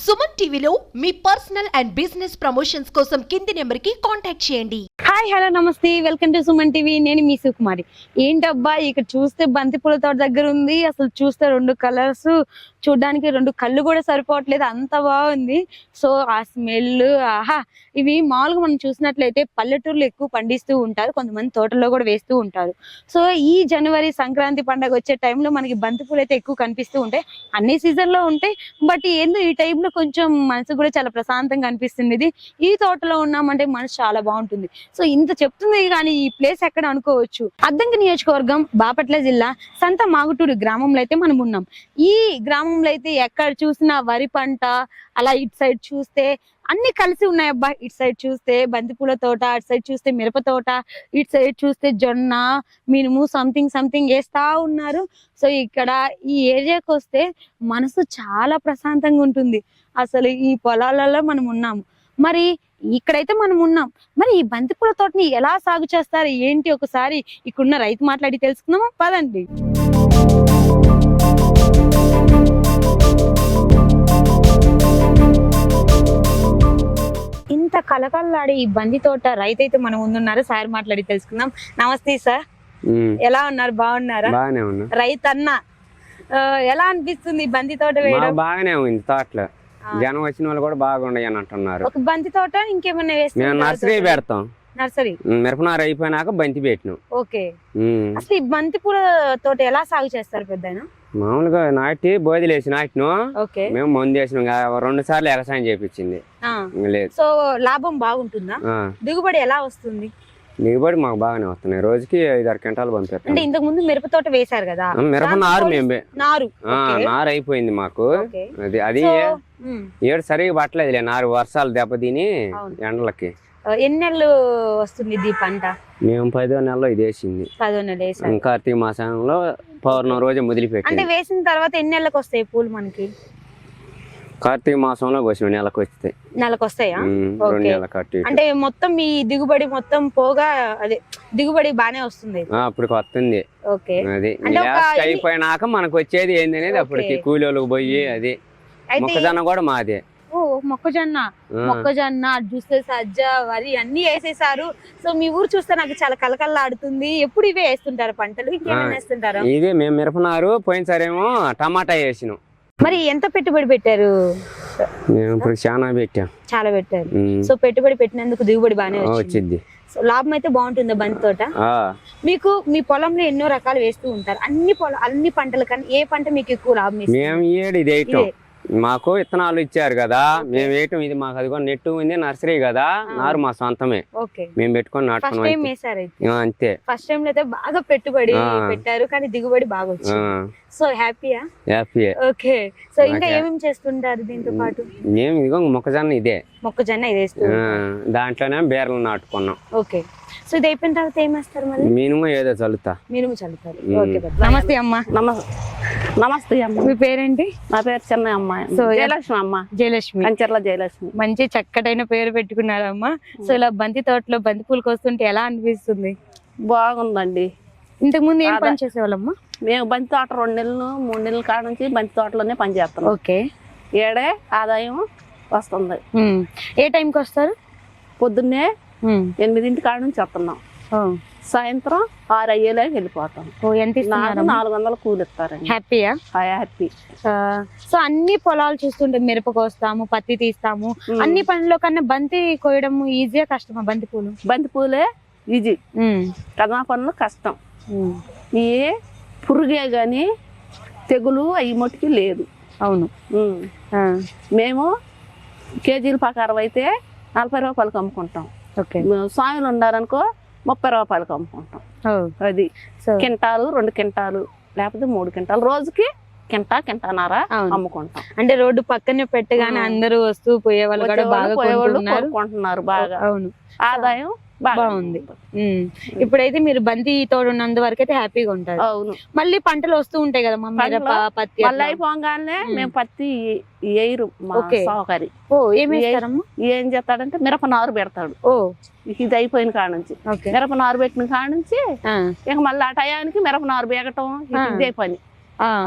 సుమన్ టీవీలో మీ personal and business promotions కోసం కింది నెంబర్కి కాంటాక్ట్ చేయండి. హాయ్ హలో నమస్తే, వెల్కమ్ టు సుమన్ టీవీ. నేను మీ సుకుమారి. ఏంటబ్బా ఇక్కడ చూస్తే బంతిపూల తోట దగ్గర ఉంది. అసలు చూస్తే రెండు కలర్స్ చూడడానికి రెండు కళ్ళు కూడా సరిపోవట్లేదు, అంత బాగుంది. సో ఆ స్మెల్ ఆహా, ఇవి మామూలుగా మనం చూసినట్లయితే పల్లెటూరులో ఎక్కువ పండిస్తూ ఉంటారు, కొంతమంది తోటల్లో కూడా వేస్తూ ఉంటారు. సో ఈ జనవరి సంక్రాంతి పండుగ వచ్చే టైంలో మనకి బంతిపూలు అయితే ఎక్కువ కనిపిస్తూ ఉంటాయి. అన్ని సీజన్ లో ఉంటాయి, బట్ ఏందో ఈ టైంలో కొంచెం మనసు కూడా చాలా ప్రశాంతంగా అనిపిస్తుంది. ఇది ఈ తోటలో ఉన్నామంటే మనసు చాలా బాగుంటుంది. సో ఇంత చెప్తుంది కానీ ఈ ప్లేస్ ఎక్కడ అనుకోవచ్చు. అద్దంకి నియోజకవర్గం, బాపట్ల జిల్లా, సంత మాగుటూరు గ్రామంలో అయితే మనం ఉన్నాం. ఈ గ్రామంలో అయితే ఎక్కడ చూసినా వరి పంట, అలా ఇటు సైడ్ చూస్తే అన్ని కలిసి ఉన్నాయి అబ్బా. ఇటు సైడ్ చూస్తే బంతిపూల తోట, అటు సైడ్ చూస్తే మిరప తోట, ఇటు సైడ్ చూస్తే జొన్న, మినుము సంథింగ్ వేస్తా ఉన్నారు. సో ఇక్కడ ఈ ఏరియాకి వస్తే మనసు చాలా ప్రశాంతంగా ఉంటుంది. అసలు ఈ పొలాలలో మనం ఉన్నాము. మరి ఇక్కడైతే మనం ఉన్నాం. మరి ఈ బంతిపూల తోటని ఎలా సాగు చేస్తారు ఏంటి, ఒకసారి ఇక్కడున్న రైతు మాట్లాడి తెలుసుకుందామా, పదండి. ఇంత కలకల్లాడే ఈ బంతి తోట రైతు అయితే మనం ముందున్నారు, సార్ మాట్లాడి తెలుసుకుందాం. నమస్తే సార్, ఎలా ఉన్నారు? బాగున్నారా? రైతు అన్న, ఎలా అనిపిస్తుంది బంతి తోట వేయడం? బాగానే ఉంది. తోటలో జనం వచ్చిన వాళ్ళు కూడా బాగుండయి అని అంటున్నారు. ఒక బంతి తోట ఇంకేమన్నా వేస్తాం? నర్సరీ పెడతాం. నర్సరీ మిరపనారు అయిపోయినాక బంతి పెట్టినాం. ఓకే. అసలు ఈ బంతి పూల తోట ఎలా సాగు చేస్తారు పెద్దయినా? మామూలుగా నాటి బోదిలేసి నాటిను. మేము మందు వేసినాం, 2 సార్లు ఎగసాయం చేపించింది. లేదు. సో లాభం బాగుంటుందా? దిగుబడి ఎలా వస్తుంది? దిగుబడి మాకు బాగానే వస్తున్నాయి. రోజుకి 5-6 క్వింటాలు పంపిస్తాం. అంటే ఇంతకు ముందు మిరప తోట వేశారు కదా, మిరప నారు మేమే నారు అయిపోయింది మాకు. అది ఏడు సరిగా పట్టలేదులే, నారు వర్షాలు దెబ్బతిని ఎండలకి. ఎన్ని నెలలు వస్తుంది ఇది పంట? మేము 10వ నెలలో ఇది వేసింది. 10వ నెల వేసాం. కార్తీక మాసంలో పౌర్ణమి రోజు మొదలుపెట్టి. అంటే వేసిన తర్వాత ఎన్ని నెలలకు వస్తాయి పూలు మనకి? కార్తీక మాసంలో వచ్చిన నెలకు వస్తాయి. నెలకు వస్తాయా? 2 నెలల కట్టి. అంటే మొత్తం మీ దిగుబడి మొత్తం పోగా అదే దిగుబడి బానే వస్తుంది అప్పటికి వస్తుంది. ఓకే. అది అయిపోయినాక మనకు వచ్చేది ఏంది అనేది అప్పటికి కూలీలకు పోయి. అది మొక్కజొన్న కూడా మాదే. మొక్కజొన్న చూస్తే సజ్జ, వరి అన్ని వేసేసారు. సో మీ ఊరు చూస్తే నాకు చాలా కలకల్లాడుతుంది. ఎప్పుడు ఇవే వేస్తుంటారు పంటలు? ఇంకేమైనా వేస్తుంటారా? ఇదే మేము మిరపనారు, పోయినసారేమో టమాటా వేసినాం. మరి ఎంత పెట్టుబడి పెట్టారు? మేము ఇప్పుడు చాలా పెట్టారు. సో పెట్టుబడి పెట్టినందుకు దిగుబడి బాగానే వచ్చింది. సో లాభం అయితే బాగుంటుందా బంతి తోట? మీకు మీ పొలంలో ఎన్నో రకాలు వేస్తూ ఉంటారు. అన్ని పంటల కన్నా ఏ పంట మీకు ఎక్కువ లాభం ఇస్తుంది? మాకు విత్తనాలు ఇచ్చారు కదా, మేము వేయటం. ఇది మాకు అది కూడా నెట్టు ఉంది, నర్సరీ కదా, నారు మా సొంతమే. మేము పెట్టుకొని నాటుకున్నాం అంతే. ఫస్ట్ టైం అయితే బాగా పెట్టుబడి పెట్టారు, కానీ దిగుబడి బాగా వచ్చింది. సో హ్యాపీయా? హ్యాపీయే. ఓకే. సో ఇంకా ఏమేమి చేస్తుంటారు దీంతో పాటు? మేము ఇదిగో మొక్కజొన్న ఇది వేస్తున్నాం, దాంట్లోనే బీరలు నాటుకున్నాం. ఓకే. సో ఇది అయిపోయిన తర్వాత ఏం వేస్తారు? మళ్ళీ మినుము ఏదో చల్లుతారు. నమస్తే అమ్మా. నమస్తే అమ్మ. మీ పేరేంటి? నా పేరు చిన్న అమ్మ. జయలక్ష్మి అమ్మ. జయలక్ష్మి. కంచర్ల జయలక్ష్మి. మంచి చక్కటైన పేరు పెట్టుకున్నారమ్మా. సో ఇలా బంతి తోటలో బంతి పూలకు వస్తుంటే ఎలా అనిపిస్తుంది? బాగుందండి. ఇంతకు ముందు ఏం పని చేసేవాళ్ళమ్మా? మేము బంతి తోట 2 నెలలు 3 నెలల కాడ నుంచి బంతి తోటలోనే పని చేస్తాం. ఓకే. ఏడే ఆదాయం వస్తుంది. ఏ టైంకి వస్తారు? పొద్దున్నే 8 కాడ నుంచి వస్తున్నాం, సాయంత్రం 6 అయ్యేలాగా వెళ్ళిపోతాం. ఎంత ఇస్తున్నారు? 400 కూలి ఇస్తారండి. హ్యాపీయా? హ్యాపీ. సో అన్ని పొలాలు చూస్తుంటే మిరప కోస్తాము, పత్తి తీస్తాము, అన్ని పనుల్లో కన్నా బంతి కోయడం ఈజీగా కష్టమా? బంతి పూలే ఈజీ, కదమా పనులు కష్టం. ఏ పురుగే గాని తెగులు అవి మట్టుకి లేదు. అవును. మేము కేజీల ప్రకారం అయితే 40 రూపాయలకు అమ్ముకుంటాం. స్వామిలు ఉన్నారనుకో 30 రూపాయలకు అమ్ముకుంటాం. అది కింటాలు 2 కింటాలు లేకపోతే 3 కింటాలు, రోజుకి కింటాన్నర అమ్ముకుంటాం. అంటే రోడ్డు పక్కనే పెట్టగానే అందరూ వస్తూ పోయే వాళ్ళు కూడా బాగా కొంటున్నారు. బాగా. అవును. ఆదాయం బాగుంది. ఇప్పుడైతే మీరు బంతి తోడు ఉన్నంత వరకు అయితే హ్యాపీగా ఉంటారు. అవును. మళ్ళీ పంటలు వస్తూ ఉంటాయి కదా, మిరప, పత్తి. మళ్ళీ అయిపోగానే మేము పత్తి వేయరు సౌకర్యం. ఏం చేస్తాడంటే మిరప నారు పెడతాడు. ఇది అయిపోయిన కాడ నుంచి మిరప నారు పెట్టిన కాడ నుంచి ఇక మళ్ళీ ఆ టయానికి మిరప నారు బేగటం ఇదే పని.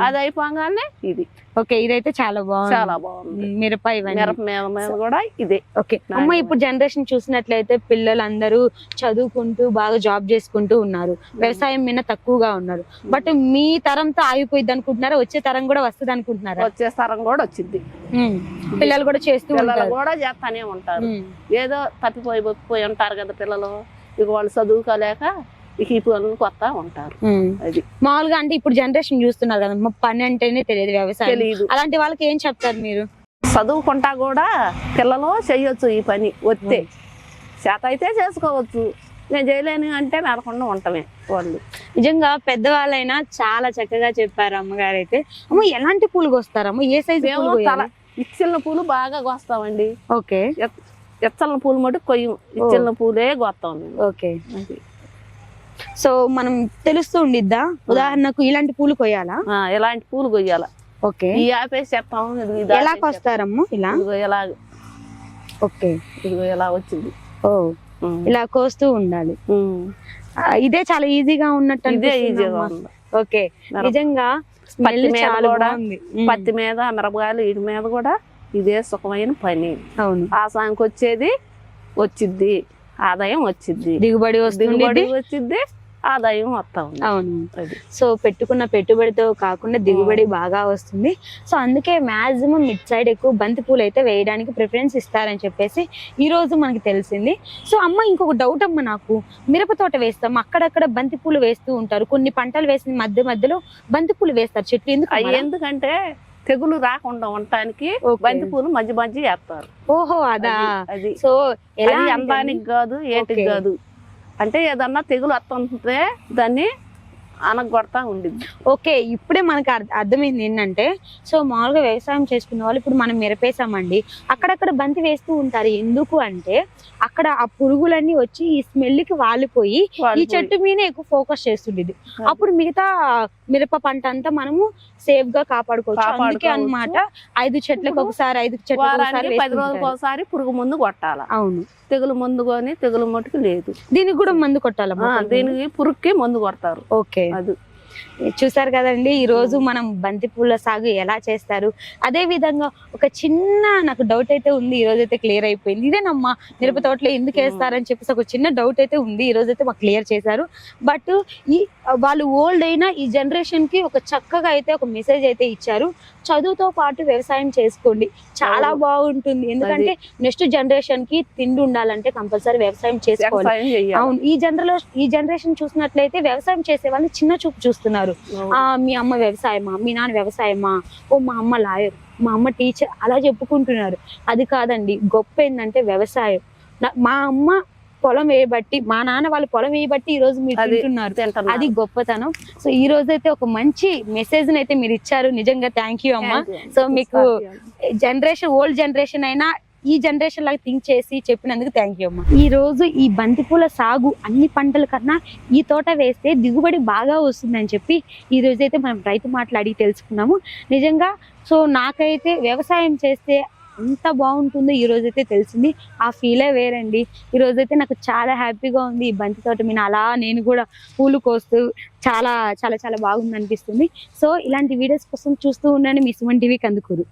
అది అయిపోగానే ఇది. ఓకే, ఇదైతే చాలా బాగుంది. చాలా బాగుంది. మిరప మిరప మీద కూడా ఇదే. ఓకే అమ్మ, ఇప్పుడు జనరేషన్ చూసినట్లయితే పిల్లలందరూ చదువుకుంటూ బాగా జాబ్ చేసుకుంటూ ఉన్నారు, వ్యవసాయం మీద తక్కువగా ఉన్నారు. బట్ మీ తరంతో ఆగిపోయింది అనుకుంటున్నారా? వచ్చే తరం కూడా వస్తుంది అనుకుంటున్నారా? వచ్చే తరం కూడా వచ్చింది. పిల్లలు కూడా చేస్తూ పిల్లలు కూడా చేస్తానే ఉంటారు. ఏదో తప్పిపోయి ఉంటారు కదా పిల్లలు, ఇక వాళ్ళు చదువుకోలేక ఈ పనులు కొత్త ఉంటారు. అది మామూలుగా అంటే ఇప్పుడు జనరేషన్ చూస్తున్నారు కదా, పని అంటేనే తెలియదు, వ్యవసాయం తెలీదు. అలాంటి వాళ్ళకి ఏం చెప్తారు మీరు? చదువుకుంటా కూడా పిల్లలు చెయ్యొచ్చు ఈ పని, వస్తే చేత అయితే చేసుకోవచ్చు. నేను చేయలేను అంటే మెలకుండా ఉంటామే వాళ్ళు. నిజంగా పెద్దవాళ్ళైనా చాలా చక్కగా చెప్పారు అమ్మగారు. అయితే అమ్మ, ఎలాంటి పూలు కోస్తారమ్మ? ఏ సైజు ఇచ్చిన పూలు బాగా కోస్తామండి. ఓకే, ఎచ్చల పూలు మటు కొయ్యం, ఇచ్చిన పూలే కోస్తాం. ఓకే, సో మనం తెలుస్తూ ఉండిద్దా? ఉదాహరణకు ఇలాంటి పూలు కొయ్యాలా? ఇలాంటి పూలు కొయ్యాలా. ఓకే, ఈ ఆపేసి చెప్తాం. ఎలా కోస్తారమ్మ? ఇలా ఎలా. ఓకే, ఇదిగో ఎలా వచ్చింది. ఓ, ఇలా కోస్తూ ఉండాలి. ఇదే చాలా ఈజీగా ఉన్నట్టు. ఇదే ఈజీగా ఉంది. ఓకే, నిజంగా పత్తి మీద కూడా, పత్తి మీద మిరపకాయలు వీటి మీద కూడా ఇదే సుఖమైన పని. అవును, ఆ సాంకి వచ్చేది వచ్చిద్ది, ఆదాయం వచ్చిద్ది, దిగుబడి వచ్చిద్ది, ఆదాయం వస్తా ఉంది. అవును, సో పెట్టుకున్న పెట్టుబడితో కాకుండా దిగుబడి బాగా వస్తుంది. సో అందుకే మాక్సిమం మిడ్ సైడ్ ఎక్కువ బంతి పూలు అయితే వేయడానికి ప్రిఫరెన్స్ ఇస్తారని చెప్పేసి ఈ రోజు మనకి తెలిసింది. సో అమ్మ, ఇంకొక డౌట్ అమ్మ, నాకు మిరప తోట వేస్తాం, అక్కడక్కడ బంతి పూలు వేస్తూ ఉంటారు, కొన్ని పంటలు వేసిన మధ్యలో బంతి పూలు వేస్తారు చెట్లు. ఎందుకంటే తెగులు రాకుండా ఉండటానికి బంతి పూలు మధ్య వేస్తారు. ఓహో, అదా. అది సో అందానికి కాదు, ఏటికి కాదు. అంటే ఏదన్నా తెగులు వస్తుంటే దాన్ని అనగొడతా ఉండిద్ది. ఓకే, ఇప్పుడే మనకు అర్థమైంది ఏంటంటే, సో మామూలుగా వ్యవసాయం చేసుకునే వాళ్ళు ఇప్పుడు మనం మిరపేసామండి, అక్కడక్కడ బంతి వేస్తూ ఉంటారు. ఎందుకు అంటే అక్కడ ఆ పురుగులన్నీ వచ్చి ఈ స్మెల్ కి వాలిపోయి ఈ చెట్టు మీద ఎక్కువ ఫోకస్ చేస్తుండేది. అప్పుడు మిగతా మిరప పంట అంతా మనము సేఫ్ గా కాపాడుకోవచ్చు. అందుకే అన్నమాట 5 చెట్లకు ఒకసారి 5 చెట్లకు ఒకసారి 10 రోజులకు ఒకసారి పురుగు మందు కొట్టాలి. అవును, తెగులు మందు కొని తెగులు మట్టుకు లేదు. దీనికి కూడా మందు కొట్టాలమ్మా? దీనికి పురుగుకి మందు కొడతారు. ఓకే, అది చూసారు కదండి, ఈ రోజు మనం బంతి పూల సాగు ఎలా చేస్తారు. అదే విధంగా ఒక చిన్న నాకు డౌట్ అయితే ఉంది, ఈ రోజు అయితే క్లియర్ అయిపోయింది. ఇదేనమ్మా మిరప తోటలో ఎందుకు వేస్తారని చెప్పేసి ఒక చిన్న డౌట్ అయితే ఉంది, ఈ రోజు అయితే మాకు క్లియర్ చేశారు. బట్ ఈ వాళ్ళు ఓల్డ్ అయినా ఈ జనరేషన్ కి ఒక చక్కగా అయితే ఒక మెసేజ్ అయితే ఇచ్చారు. చదువుతో పాటు వ్యవసాయం చేసుకోండి, చాలా బాగుంటుంది. ఎందుకంటే నెక్స్ట్ జనరేషన్ కి తిండి ఉండాలంటే కంపల్సరీ వ్యవసాయం చేసుకోవాలి. అవును, ఈ జనరేషన్ చూసినట్లయితే వ్యవసాయం చేసే వాళ్ళని చిన్న చూపు చూస్తున్నారు. మీ అమ్మ వ్యవసాయమా, మీ నాన్న వ్యవసాయమా, ఓ మా అమ్మ లాయర్, మా అమ్మ టీచర్, అలా చెప్పుకుంటున్నారు. అది కాదండి, గొప్ప ఏంటంటే వ్యవసాయం. మా అమ్మ పొలం వేయబట్టి, మా నాన్న వాళ్ళు పొలం వేయబట్టి ఈ రోజు మీరు తింటున్నారు, అది గొప్పతనం. సో ఈ రోజు అయితే ఒక మంచి మెసేజ్ అయితే మీరు ఇచ్చారు, నిజంగా థ్యాంక్ యూ అమ్మ. సో మీకు జనరేషన్ ఓల్డ్ జనరేషన్ అయినా ఈ జనరేషన్ లాగా థింక్ చేసి చెప్పినందుకు థ్యాంక్ యూ అమ్మ. ఈ రోజు ఈ బంతిపూల సాగు అన్ని పంటల కన్నా ఈ తోట వేస్తే దిగుబడి బాగా వస్తుందని చెప్పి ఈ రోజైతే మనం రైతు మాట్లాడి తెలుసుకున్నాము. నిజంగా సో నాకైతే వ్యవసాయం చేస్తే ఎంత బాగుంటుందో ఈ రోజైతే తెలిసింది. ఆ ఫీలే వేరండి. ఈ రోజైతే నాకు చాలా హ్యాపీగా ఉంది. ఈ బంతి తోట మీద అలా నేను కూడా పూలు కోస్తూ చాలా చాలా చాలా బాగుంది అనిపిస్తుంది. సో ఇలాంటి వీడియోస్ కోసం చూస్తూ ఉండండి మీ సుమన్ టీవీ కందుకూరు.